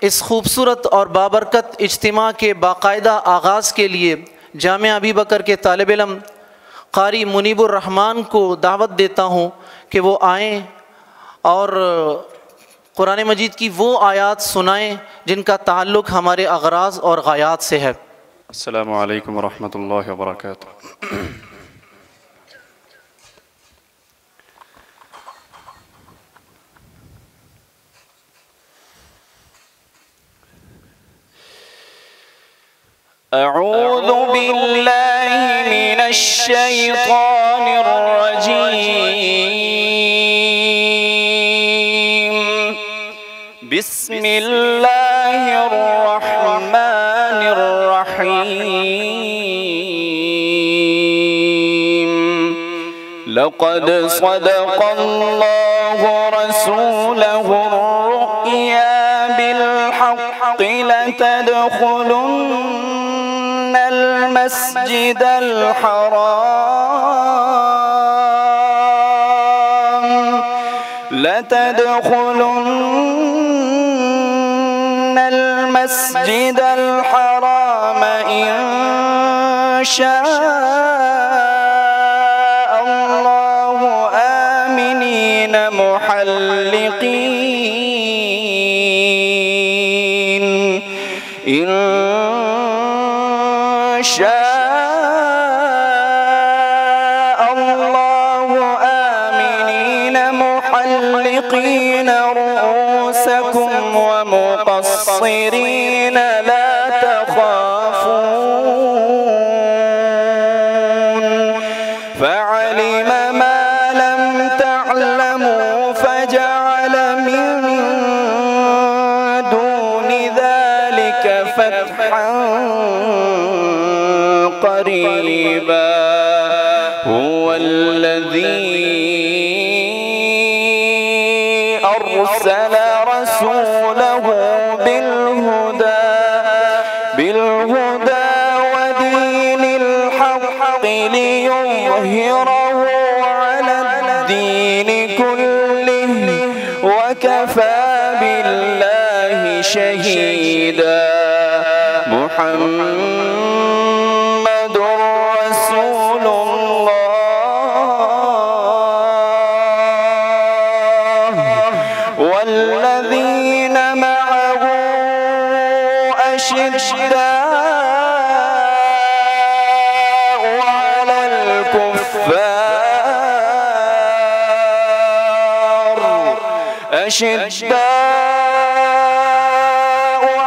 इस खूबसूरत और बाबरकत इज्तिमा के बाकायदा आगाज़ के लिए जामिया अबी बकर के तालिब इल्म कारी मुनीबुर रहमान को दावत देता हूँ कि वो आएँ और कुरान मजीद की वो आयात सुनाएँ जिनका ताल्लुक़ हमारे अग़राज़ और गायात से है। अस्सलामु अलैकुम वरहमतुल्लाहि वबरकातुहू। अऊज़ु बिल्लाहि मिनश शैतानिर रजीम। बिस्मिल्लाहिर रहमानिर रहीम। लक़द सदक़ल्लाहु रसूलहु रु'या बिल हक़्क़ि लतदख़ुलुन्नल मस्जिदल हराम लतदख़ुलुन्नल मस्जिदल हराम इंशाअल्लाहु आमिनीन मुहल्लिक़ीन इंशाअल्लाहु आमिनीन मुहल्लिक़ीन रुऊसकुम व मुक़स्सिरीन ला तख़ाफ़ून फ़अलिम मा लम तअलमू फ़जअल मिन दूनि ज़ालिक फ़तहन क़रीबा हुवल्लज़ी अरसल रसूलहु बिलहुदा वदीनिल हक़्क़ि लियुज़हिरहु अलद्दीनि कुल्लिहि वकफ़ा बिल्लाहि शहीदा। मुहम्मदुर रसूलुल्लाह वल्लज़ीन मअहु अशिद्दाउ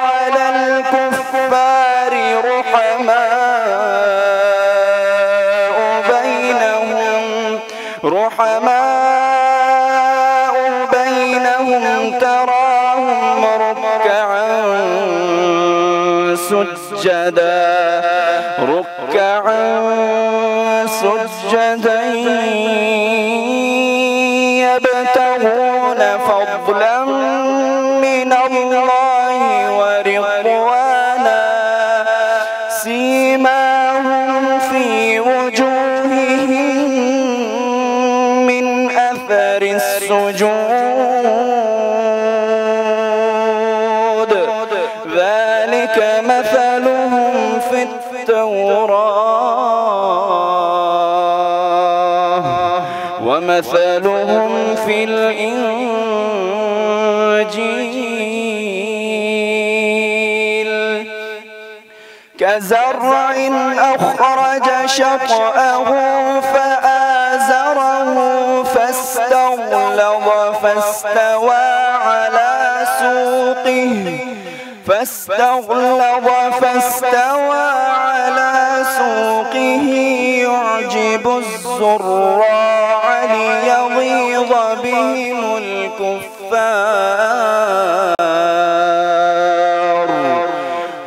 अलल कुफ़्फ़ार رحماء بينهم تراهم ركعا سجدا يبتغون فضلا من الله ورضوانا سيماهم في وجوههم من أثر السجود ذلك مثلهم في التوراة ومثلهم في الإنجيل كزرع أخرج شطأه فآزره فاستغلظ فاستوى على سوقه يعجب الزراع ليغيظ بهم الكفار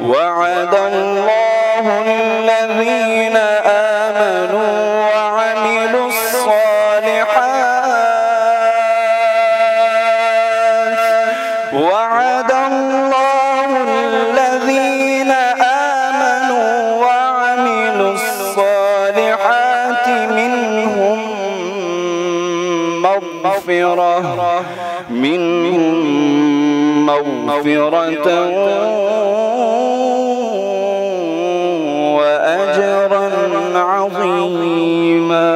وعد الله الذين آمنوا وعملوا الصالحات وعد الله الذين آمنوا وعملوا الصالحات منهم مغفرة مغفرة وأجرا عظيما.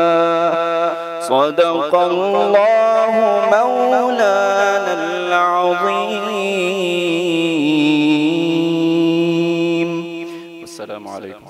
صدق الله مولانا العظيم. السلام عليكم.